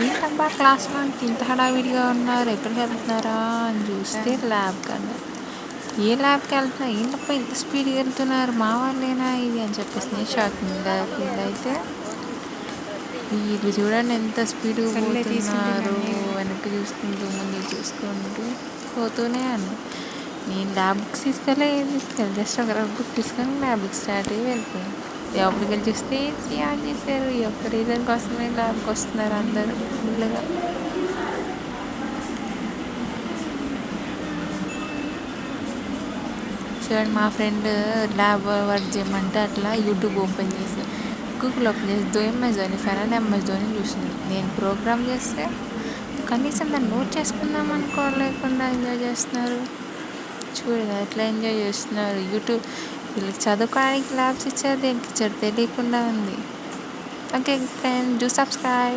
ఏంటబ్బా క్లాస్‌లో ఇంత హడావిడిగా ఉన్నారు, ఎక్కడికి వెళ్తున్నారా అని చూస్తే ల్యాబ్‌కి అన్నారు. ఏ ల్యాబ్‌కి వెళ్తున్నా, ఏంటబ్బా ఇంత స్పీడ్‌గా వెళ్తున్నారు, మా వాళ్ళేనా ఇది అని చెప్పేసి నేను షాకింగ్‌గా ఫీల్ అయితే, వీళ్ళు చూడండి ఎంత స్పీడ్‌గా పోతున్నారు, వెనక్కి చూసుకుంటూ ముందు చూసుకుంటూ పోతూనే అన్నారు. నేను ల్యాబ్ బుక్స్ తీసుకెళ్ళి ఏం తీసుకెళ్ళి జస్ట్ ఒక రఫ్ బుక్ తీసుకొని ల్యాబ్ బుక్స్ స్టార్ట్ అయ్యి వెళ్ళిపోయాను. లోపలికి వెళ్ళి చూస్తే ఏసీ ఆన్ చేశారు. ఈ ఒక్క రీజన్ కోసమే ల్యాబ్కి వస్తున్నారు అందరూ ఫుల్గా. చూడండి మా ఫ్రెండ్ ల్యాబ్ వర్క్ చేయమంటే అట్లా యూట్యూబ్ ఓపెన్ చేసి గూగుల్ ఓపెన్ చేసి ఎంఎస్ ధోని ఫ్యాన్ అని ఎంఎస్ ధోని చూసింది. నేను ప్రోగ్రామ్ చేస్తే కనీసం దాన్ని నోట్ చేసుకుందాం అనుకోలేకుండా ఎంజాయ్ చేస్తున్నారు. చూడగా ఎట్లా ఎంజాయ్ చేస్తున్నారు. యూట్యూబ్ వీళ్ళకి చదువుకోవడానికి ల్యాబ్స్ ఇచ్చారు, దేనికి ఇచ్చారు తెలియకుండా ఉంది. Okay friend, do subscribe.